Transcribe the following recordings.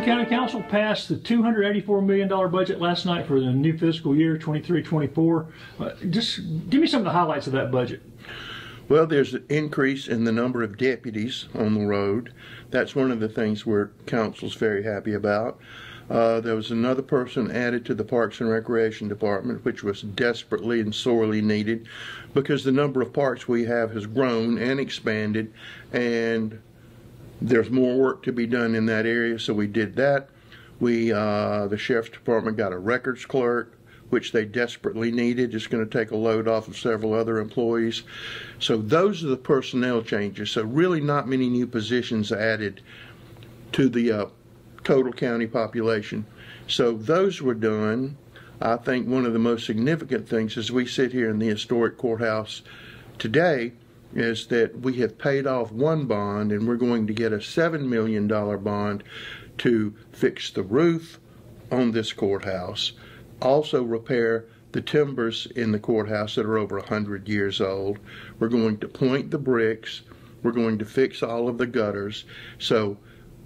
County Council passed the $284 million budget last night for the new fiscal year, 23-24. Just give me some of the highlights of that budget. Well, there's an increase in the number of deputies on the road. That's one of the things where council's very happy about. There was another person added to the Parks and Recreation Department, which was desperately and sorely needed because the number of parks we have has grown and expanded, and there's more work to be done in that area, so we did that. The Sheriff's Department got a records clerk, which they desperately needed. It's going to take a load off of several other employees. So those are the personnel changes. So really not many new positions added to the total county population. So those were done. I think one of the most significant things as we sit here in the historic courthouse today is that we have paid off one bond and we're going to get a $7 million bond to fix the roof on this courthouse, also repair the timbers in the courthouse that are over 100 years old. We're going to point the bricks. We're going to fix all of the gutters. So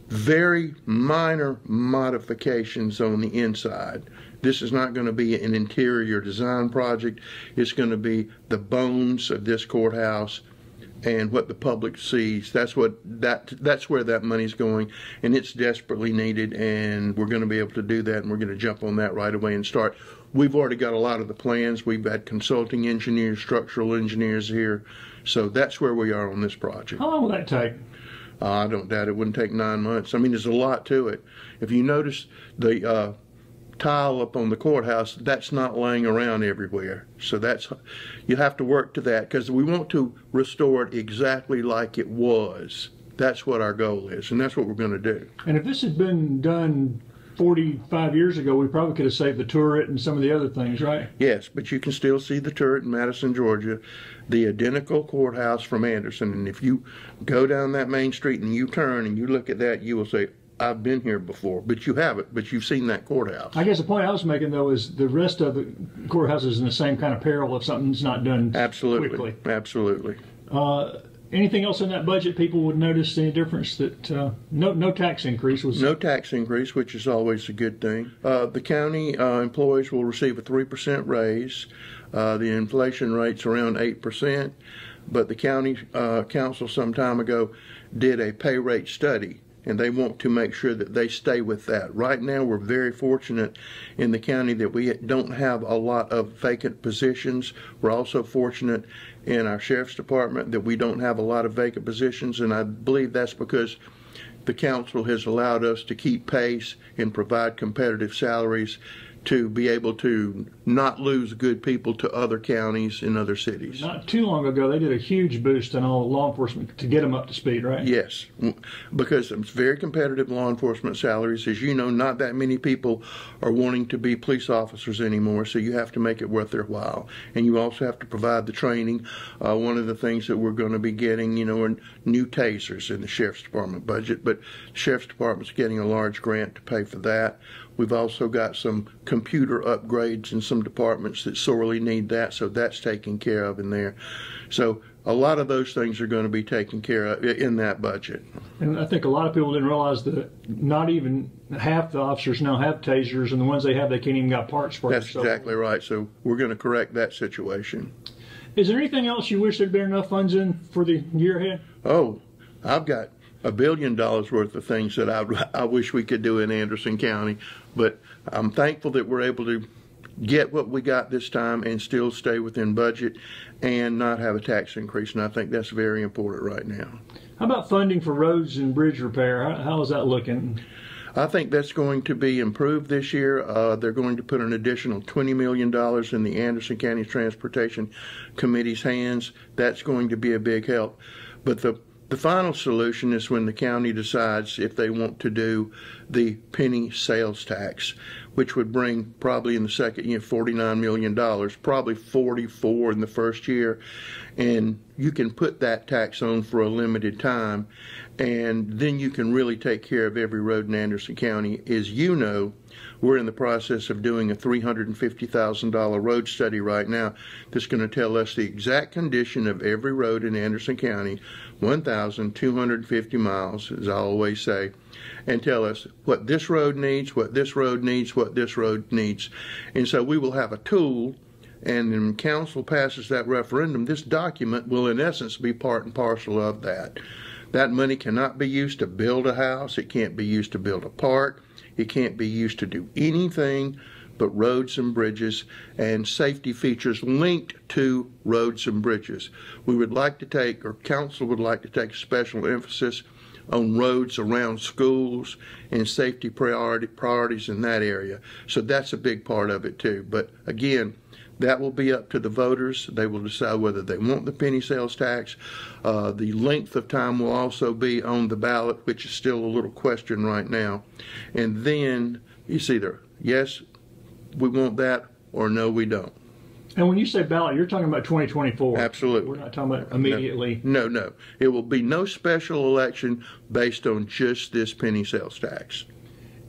very minor modifications on the inside. This is not going to be an interior design project. It's going to be the bones of this courthouse and what the public sees. That's where that money's going, and it's desperately needed, and we're going to be able to do that, and we're going to jump on that right away and start. We've already got a lot of the plans. We've had consulting engineers, structural engineers here, so that's where we are on this project. How long will that take? I don't doubt it wouldn't take 9 months. I mean, there's a lot to it. If you notice the tile up on the courthouse, that's not laying around everywhere. So you have to work to that because we want to restore it exactly like it was. That's what our goal is, and that's what we're going to do. And if this had been done 45 years ago, we probably could have saved the turret and some of the other things, right? Yes, but you can still see the turret in Madison, Georgia, the identical courthouse from Anderson. And if you go down that main street and you turn and you look at that, you will say, I've been here before, but you haven't, but you've seen that courthouse. I guess the point I was making, though, is the rest of the courthouse is in the same kind of peril if something's not done quickly. Absolutely. Anything else in that budget people would notice any difference? That no tax increase was... No tax increase, which is always a good thing. The county employees will receive a 3% raise. The inflation rate's around 8%, but the county council some time ago did a pay rate study, and they want to make sure that they stay with that. Right now, we're very fortunate in the county that we don't have a lot of vacant positions. We're also fortunate in our Sheriff's Department that we don't have a lot of vacant positions, and I believe that's because the council has allowed us to keep pace and provide competitive salaries to be able to not lose good people to other counties and other cities. Not too long ago, they did a huge boost in all law enforcement to get them up to speed, right? Yes, because it's very competitive law enforcement salaries. As you know, not that many people are wanting to be police officers anymore, so you have to make it worth their while. And you also have to provide the training. One of the things that we're going to be getting, are new tasers in the Sheriff's Department budget, but the Sheriff's Department's getting a large grant to pay for that. We've also got some computer upgrades in some departments that sorely need that, so that's taken care of in there. So a lot of those things are going to be taken care of in that budget. And I think a lot of people didn't realize that not even half the officers now have tasers, and the ones they have, they can't even got parts for. That's exactly right. So we're going to correct that situation. Is there anything else you wish there'd been enough funds in for the year ahead? Oh, I've got $1 billion worth of things that I wish we could do in Anderson County, but I'm thankful that we're able to get what we got this time and still stay within budget and not have a tax increase, and I think that's very important right now. How about funding for roads and bridge repair? How is that looking? I think that's going to be improved this year. They're going to put an additional $20 million in the Anderson County Transportation Committee's hands. That's going to be a big help. But the final solution is when the county decides if they want to do the penny sales tax, which would bring probably in the second year $49 million, probably 44 in the first year. And you can put that tax on for a limited time, and then you can really take care of every road in Anderson County. As you know, We're in the process of doing a $350,000 road study right now that's going to tell us the exact condition of every road in Anderson County, 1,250 miles, as I always say, and tell us what this road needs, what this road needs, what this road needs. And so we will have a tool, and when council passes that referendum, this document will in essence be part and parcel of that. That money cannot be used to build a house. It can't be used to build a park. It can't be used to do anything but roads and bridges and safety features linked to roads and bridges. We would like to take, or council would like to take, special emphasis on roads around schools and safety priorities in that area. So that's a big part of it too. But again, that will be up to the voters. They will decide whether they want the penny sales tax. The length of time will also be on the ballot, which is still a little question right now. And then it's either yes, we want that, or no, we don't. And when you say ballot, you're talking about 2024. Absolutely. We're not talking about immediately. No. It will be no special election based on just this penny sales tax.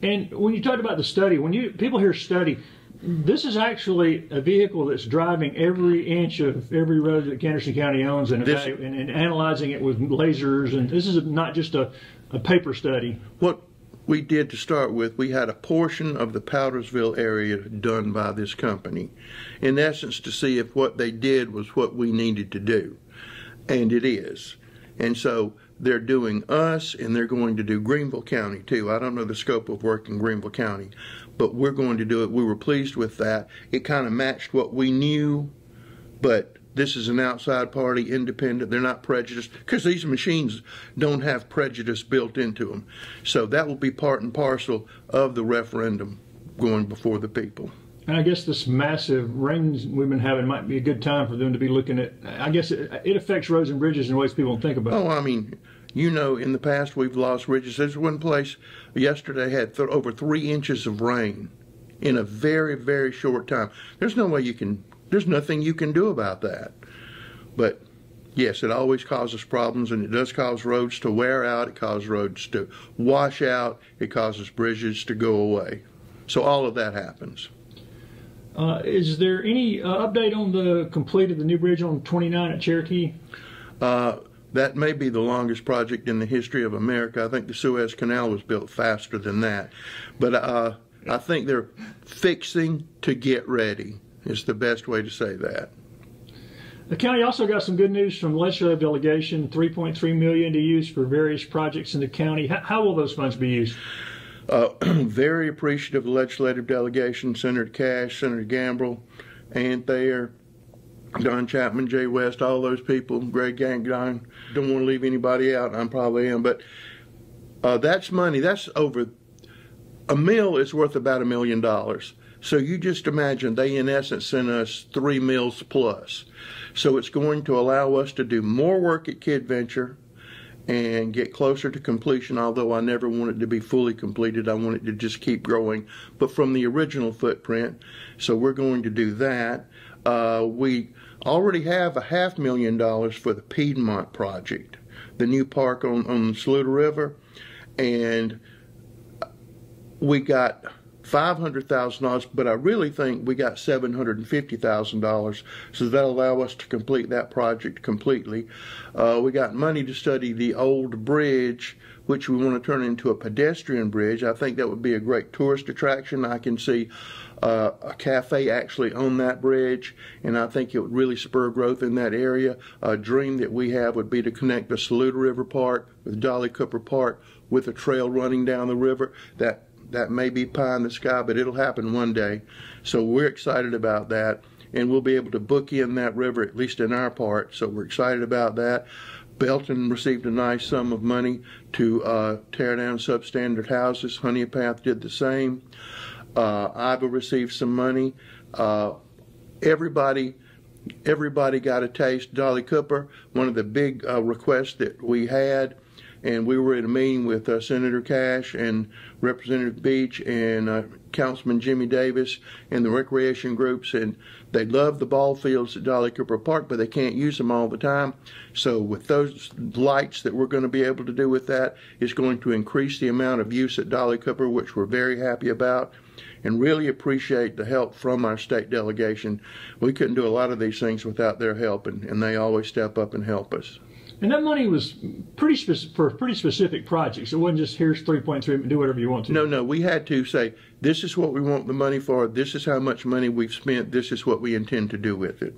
And when you talk about the study, when people hear study, this is actually a vehicle that's driving every inch of every road that Anderson County owns and analyzing it with lasers. And this is not just a paper study. What we did to start with, we had a portion of the Powdersville area done by this company, in essence to see if what they did was what we needed to do. And it is. And so they're doing us, and they're going to do Greenville County too. I don't know the scope of work in Greenville County, but we're going to do it. We were pleased with that. It kind of matched what we knew, but this is an outside party, independent. They're not prejudiced, because these machines don't have prejudice built into them. So that will be part and parcel of the referendum going before the people. And I guess this massive rains we've been having might be a good time for them to be looking at. I guess it affects roads and bridges in ways people don't think about. Oh, I mean, you know, in the past we've lost bridges. There's one place yesterday had over 3 inches of rain in a very, very short time. There's nothing you can do about that. But yes, it always causes problems, and it does cause roads to wear out. It causes roads to wash out. It causes bridges to go away. So all of that happens. Is there any update on the complete of the new bridge on 29 at Cherokee? That may be the longest project in the history of America. I think the Suez Canal was built faster than that. But I think they're fixing to get ready is the best way to say that. The county also got some good news from the legislative delegation, $3.3 million to use for various projects in the county. How will those funds be used? Very appreciative of the legislative delegation, Senator Cash, Senator Gambrell, Ann Thayer, Don Chapman, Jay West, all those people, Greg Gangdon. Don't want to leave anybody out, I probably am, but that's money. That's over, a mill is worth about $1 million. So you just imagine they in essence sent us 3 mills plus. So it's going to allow us to do more work at Kid Venture and get closer to completion, although I never want it to be fully completed. I want it to just keep growing, but from the original footprint. So we're going to do that. We already have $500,000 for the Piedmont project, the new park on the Saluda River, and we got $500,000, but I really think we got $750,000, so that'll allow us to complete that project completely. We got money to study the old bridge, which we want to turn into a pedestrian bridge. I think that would be a great tourist attraction. I can see a cafe actually on that bridge, and I think it would really spur growth in that area. A dream that we have would be to connect the Saluda River Park with Dolly Cooper Park with a trail running down the river. That may be pie in the sky, but it'll happen one day. So we're excited about that, and we'll be able to book in that river, at least in our part. So we're excited about that. Belton received a nice sum of money to tear down substandard houses. Honeypath did the same. Iva received some money. Everybody got a taste. Dolly Cooper, one of the big requests that we had, and we were at a meeting with Senator Cash and Representative Beach and Councilman Jimmy Davis and the recreation groups, and they love the ball fields at Dolly Cooper Park, but they can't use them all the time. So with those lights that we're going to be able to do with that, is going to increase the amount of use at Dolly Cooper, which we're very happy about. and really appreciate the help from our state delegation. We couldn't do a lot of these things without their help, and they always step up and help us. And that money was for pretty specific projects. It wasn't just here's 3.3, do whatever you want to. No, we had to say, this is what we want the money for, this is how much money we've spent, this is what we intend to do with it.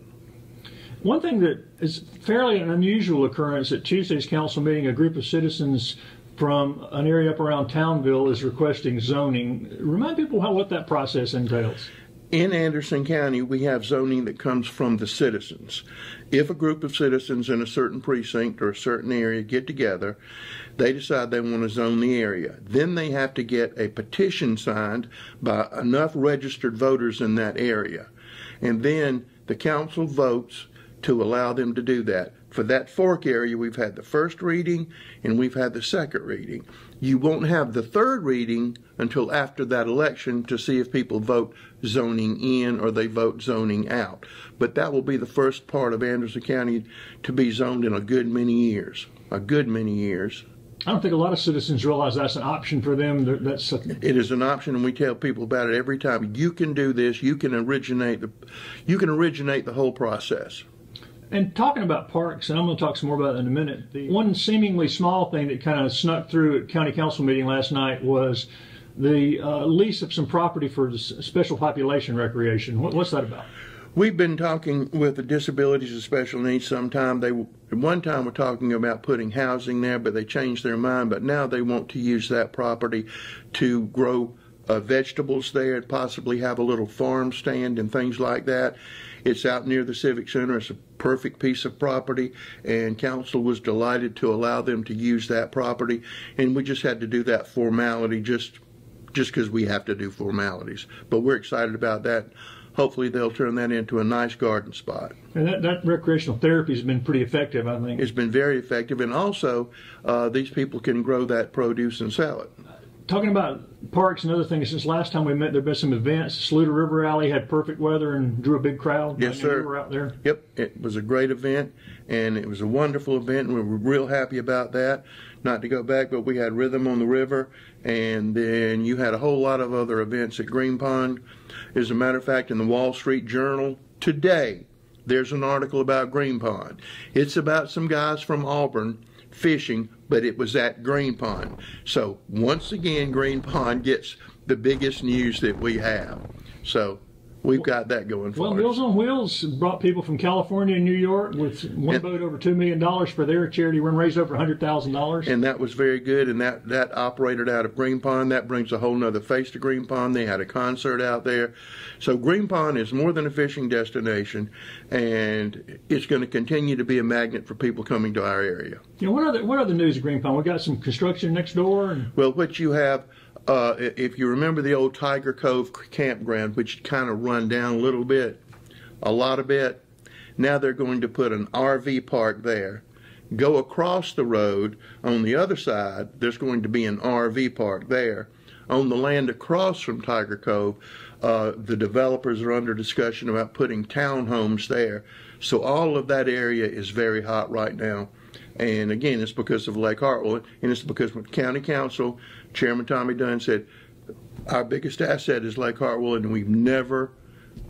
One thing that is fairly an unusual occurrence at Tuesday's council meeting, a group of citizens from an area up around Townville is requesting zoning. Remind people what that process entails. In Anderson County, we have zoning that comes from the citizens. If a group of citizens in a certain precinct or a certain area get together, they decide they want to zone the area. Then they have to get a petition signed by enough registered voters in that area. And then the council votes to allow them to do that. For that Fork area, we've had the first reading and we've had the second reading. You won't have the third reading until after that election to see if people vote zoning in or they vote zoning out. But that will be the first part of Anderson County to be zoned in a good many years. A good many years. I don't think a lot of citizens realize that's an option for them. It is an option, and we tell people about it every time. You can do this. You can originate the whole process. And talking about parks, and I'm going to talk some more about that in a minute, the one seemingly small thing that kind of snuck through at county council meeting last night was the lease of some property for special population recreation. What's that about? We've been talking with the disabilities and special needs sometime. They at one time were talking about putting housing there, but they changed their mind. But now they want to use that property to grow vegetables there and possibly have a little farm stand and things like that. It's out near the Civic Center. It's a perfect piece of property, and council was delighted to allow them to use that property. And we just had to do that formality just because we have to do formalities. But we're excited about that. Hopefully they'll turn that into a nice garden spot. And that recreational therapy has been pretty effective, I think. It's been very effective, and also these people can grow that produce and sell it. Talking about parks and other things, since last time we met, there have been some events. Saluda River Alley had perfect weather and drew a big crowd. Yes, sir. You were out there. Yep, it was a great event, and it was a wonderful event, and we were real happy about that. Not to go back, but we had Rhythm on the River, and then you had a whole lot of other events at Green Pond. As a matter of fact, in the Wall Street Journal today, there's an article about Green Pond. It's about some guys from Auburn fishing, but it was at Green Pond. So once again, Green Pond gets the biggest news that we have. So we've got that going for us. Well, Meals on Wheels brought people from California and New York with one boat over $2 million for their charity run, raised over $100,000. And that was very good, and that operated out of Green Pond. That brings a whole nother face to Green Pond. They had a concert out there. So Green Pond is more than a fishing destination, and it's going to continue to be a magnet for people coming to our area. You know, what other news at Green Pond? We got some construction next door. Well, what you have, if you remember the old Tiger Cove campground, which had kind of run down a lot, now they're going to put an RV park there. Go across the road, on the other side, there's going to be an RV park there. On the land across from Tiger Cove, the developers are under discussion about putting townhomes there. So all of that area is very hot right now. And again, it's because of Lake Hartwell, and it's because when County Council, Chairman Tommy Dunn said, our biggest asset is Lake Hartwell, and we've never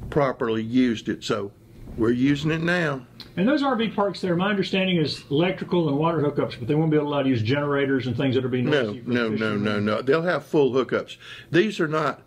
properly used it. So we're using it now. And those RV parks there, my understanding is electrical and water hookups, but they won't be allowed to use generators and things that are being noisy. No. They'll have full hookups. These are not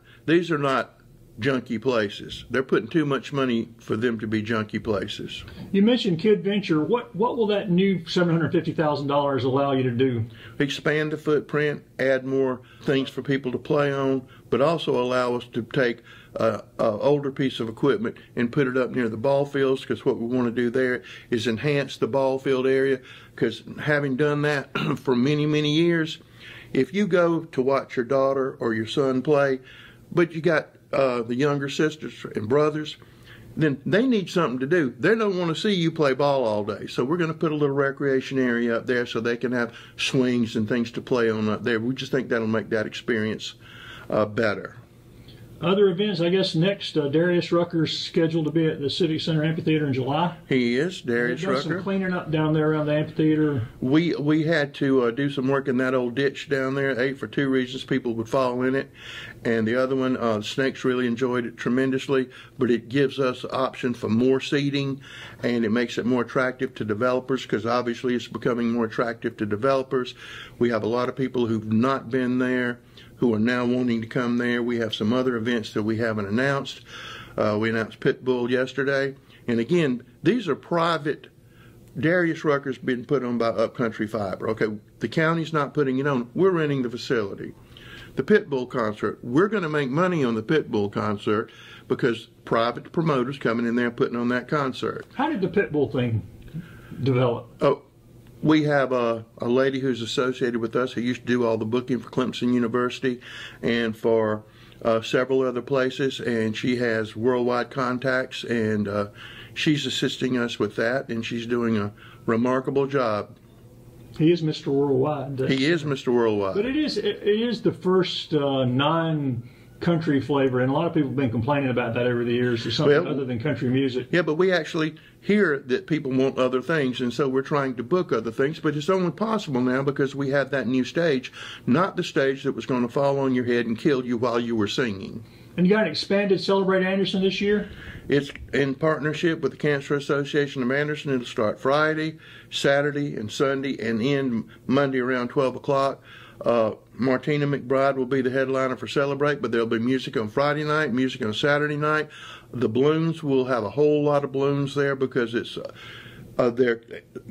junky places. They're putting too much money for them to be junky places. You mentioned Kid Venture. What will that new $750,000 allow you to do? Expand the footprint, add more things for people to play on, but also allow us to take an older piece of equipment and put it up near the ball fields, because what we want to do there is enhance the ball field area, because having done that for many, many years, if you go to watch your daughter or your son play, but you got the younger sisters and brothers, then they need something to do. They don't want to see you play ball all day. So we're going to put a little recreation area up there so they can have swings and things to play on up there. We just think that'll make that experience better. Other events, I guess next, Darius Rucker's scheduled to be at the Civic Center Amphitheater in July. He is, Darius They've done some Rucker. cleaning up down there around the amphitheater. We had to do some work in that old ditch down there, for two reasons. People would fall in it, and the other one, the snakes really enjoyed it tremendously, but it gives us the option for more seating, and it makes it more attractive to developers, because obviously it's becoming more attractive to developers. We have a lot of people who've not been there who are now wanting to come there. We have some other events that we haven't announced. We announced Pitbull yesterday. And again, these are private. Darius Rucker's been put on by Upcountry Fiber. Okay, the county's not putting it on. We're renting the facility. The Pitbull concert, we're going to make money on the Pitbull concert because private promoters coming in there and putting on that concert. How did the Pitbull thing develop? Oh, we have a lady who's associated with us who used to do all the booking for Clemson University and for several other places, and she has worldwide contacts, and she's assisting us with that, and she's doing a remarkable job. He is Mr. Worldwide. He is Mr. Worldwide. But it is the first non-country flavor, and a lot of people have been complaining about that over the years. It's something other than country music. Yeah, but we actually hear that people want other things, and so we're trying to book other things, but it's only possible now because we have that new stage, not the stage that was going to fall on your head and kill you while you were singing. And you got an expanded Celebrate Anderson this year? It's in partnership with the Cancer Association of Anderson. It'll start Friday, Saturday, and Sunday, and end Monday around 12 o'clock. Martina McBride will be the headliner for Celebrate, but there'll be music on Friday night, music on Saturday night. The balloons, will have a whole lot of balloons there because it's their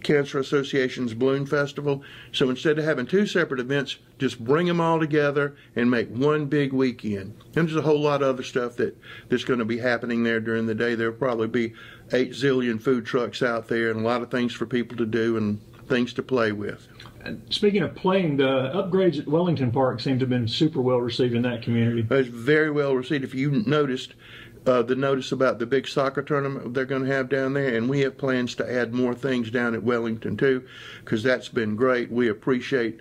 Cancer Association's Balloon Festival. So instead of having two separate events, just bring them all together and make one big weekend. And there's a whole lot of other stuff that's going to be happening there during the day. There'll probably be 8 zillion food trucks out there and a lot of things for people to do and things to play with. Speaking of playing, the upgrades at Wellington Park seem to have been super well received in that community. It's very well received. If you noticed the notice about the big soccer tournament they're going to have down there, and we have plans to add more things down at Wellington too, because that's been great. We appreciate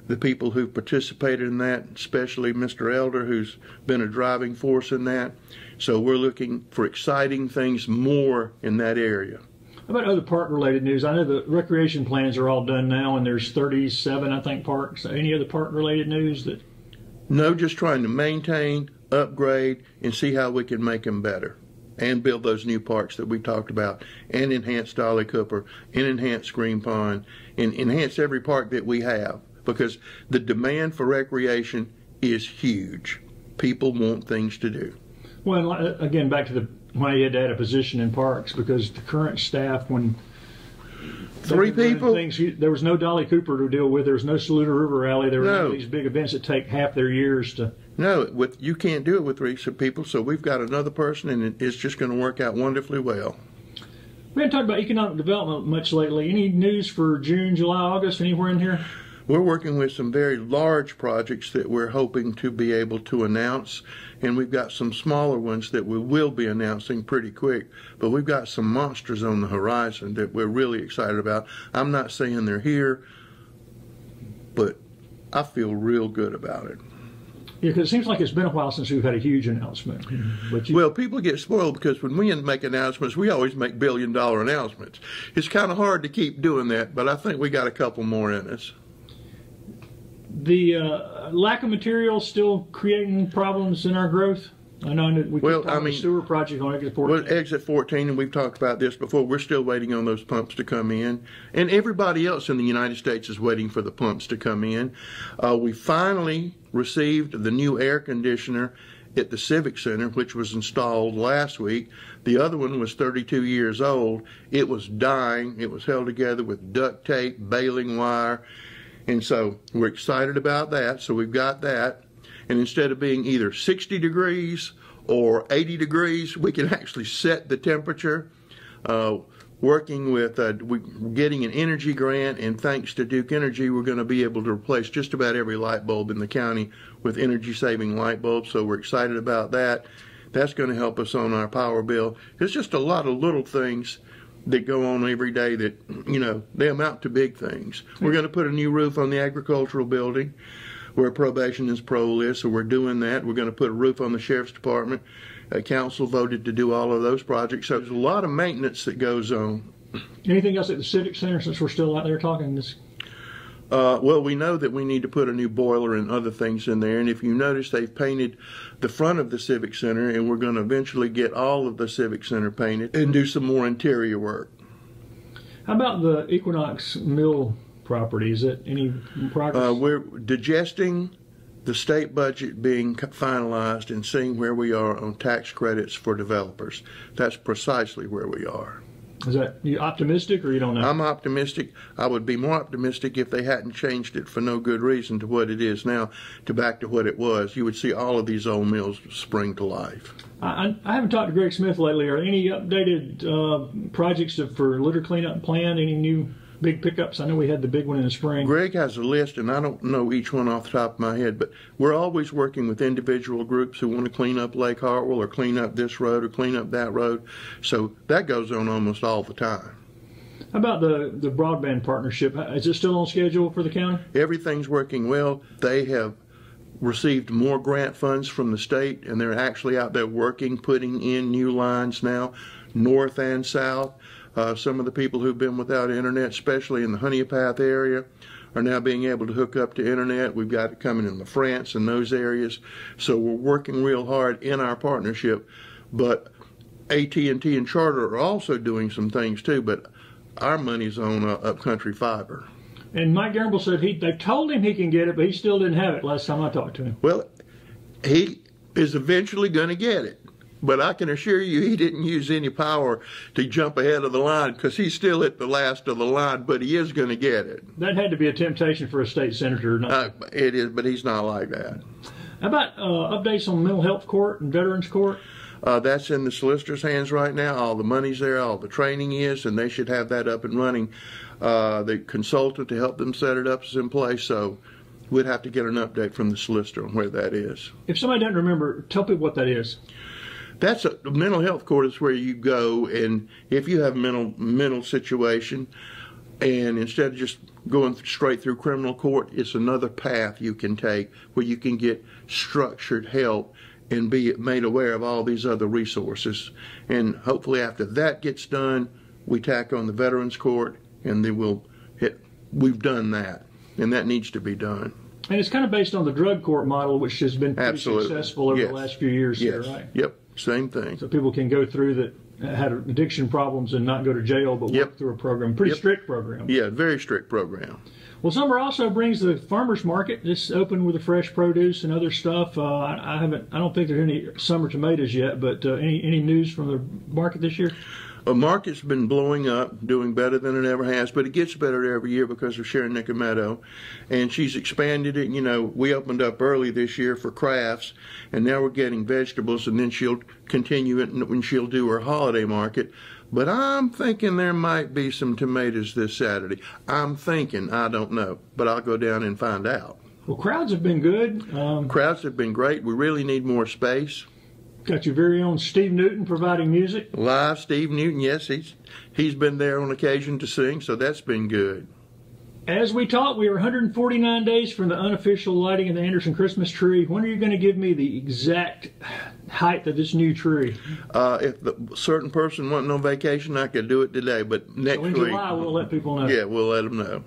the people who've participated in that, especially Mr. Elder, who's been a driving force in that. So we're looking for exciting things more in that area. How about other park-related news? I know the recreation plans are all done now, and there's 37, I think, parks. Any other park-related news that? No, just trying to maintain, upgrade, and see how we can make them better, and build those new parks that we talked about, and enhance Dolly Cooper, and enhance Green Pond, and enhance every park that we have, because the demand for recreation is huge. People want things to do. Well, again, back to why you had to add a position in parks, because the current staff, when 3 people, there was no Dolly Cooper to deal with. There was no Saluda River Rally. There were none of these big events that take half their years to. No, you can't do it with 3 people. So we've got another person, and it's just going to work out wonderfully well. We haven't talked about economic development much lately. Any news for June, July, August, anywhere in here? We're working with some very large projects that we're hoping to be able to announce, and we've got some smaller ones that we will be announcing pretty quick, but we've got some monsters on the horizon that we're really excited about. I'm not saying they're here, but I feel real good about it. Yeah, because it seems like it's been a while since we've had a huge announcement. Well, people get spoiled because when we make announcements, we always make billion-dollar announcements. It's kind of hard to keep doing that, but I think we got a couple more in us. The lack of materials still creating problems in our growth? I know we keep talking about the sewer project on Exit 14. Well, Exit 14, and we've talked about this before, we're still waiting on those pumps to come in. And everybody else in the United States is waiting for the pumps to come in. We finally received the new air conditioner at the Civic Center, which was installed last week. The other one was 32 years old. It was dying. It was held together with duct tape, baling wire. And so we're excited about that. So we've got that. And instead of being either 60 degrees or 80 degrees, we can actually set the temperature. Working with, we're getting an energy grant, and thanks to Duke Energy, we're going to be able to replace just about every light bulb in the county with energy-saving light bulbs. So we're excited about that. That's going to help us on our power bill. There's just a lot of little things that go on every day that, they amount to big things. We're going to put a new roof on the agricultural building. where probation is parole is. So we're doing that. We're going to put a roof on the sheriff's department. Council voted to do all of those projects. So there's a lot of maintenance that goes on. Anything else at the Civic Center since we're still out there talking this? Well, we know that we need to put a new boiler and other things in there. And if you notice, they've painted the front of the Civic Center, and we're going to eventually get all of the Civic Center painted and do some more interior work. How about the Equinox Mill property? Is it any progress? We're digesting the state budget being finalized and seeing where we are on tax credits for developers. That's precisely where we are. Is that you optimistic or you don't know? I'm optimistic. I would be more optimistic if they hadn't changed it for no good reason to what it is now, to back to what it was. You would see all of these old mills spring to life. I haven't talked to Greg Smith lately. Are any updated projects for litter cleanup planned? Any new big pickups? I know we had the big one in the spring. Greg has a list, and I don't know each one off the top of my head, but we're always working with individual groups who want to clean up Lake Hartwell or clean up this road or clean up that road. So that goes on almost all the time. How about the broadband partnership? Is it still on schedule for the county? Everything's working well. They have received more grant funds from the state, and they're actually out there working, putting in new lines now, north and south. Some of the people who've been without internet, especially in the Honeypath area, are now being able to hook up to internet. We've got it coming in LaFrance and those areas. So we're working real hard in our partnership. But AT&T and Charter are also doing some things too, but our money's on Upcountry Fiber. And Mike Gamble said they told him he can get it, but he still didn't have it last time I talked to him. Well, he is eventually going to get it. But I can assure you he didn't use any power to jump ahead of the line because he's still at the last of the line, but he is going to get it. That had to be a temptation for a state senator. It is, but he's not like that. How about updates on mental health court and veterans court? That's in the solicitor's hands right now. All the money's there, all the training is, and they should have that up and running. The consultant to help them set it up is in place, so we'd have to get an update from the solicitor on where that is. If somebody doesn't remember, tell people what that is. That's a mental health court is where you go, and if you have a mental situation, and instead of just going straight through criminal court, it's another path you can take where you can get structured help and be made aware of all these other resources. And hopefully after that gets done, we tack on the Veterans Court, and then we've done that, and that needs to be done. And it's kind of based on the drug court model, which has been pretty successful over the last few years here, right? Yep, same thing. So people can go through that had addiction problems and not go to jail, but work through a program. Pretty strict program. Yeah, very strict program. Well, summer also brings the farmers market. It's open with the fresh produce and other stuff. I don't think there's any summer tomatoes yet, but any news from the market this year? The market's been blowing up, doing better than it ever has, but it gets better every year because of Sharon Nicometto, and she's expanded it. You know, we opened up early this year for crafts, and now we're getting vegetables, and then she'll continue it when she'll do her holiday market. But I'm thinking there might be some tomatoes this Saturday. I'm thinking, I don't know, but I'll go down and find out. Well, crowds have been good. Crowds have been great. We really need more space. Got your very own Steve Newton providing music. Live Steve Newton, yes, he's been there on occasion to sing, so that's been good. As we talk, we are 149 days from the unofficial lighting of the Anderson Christmas tree. When are you going to give me the exact height of this new tree? If a certain person wasn't on vacation, I could do it today, but next week. In July, we'll let people know. Yeah, we'll let them know.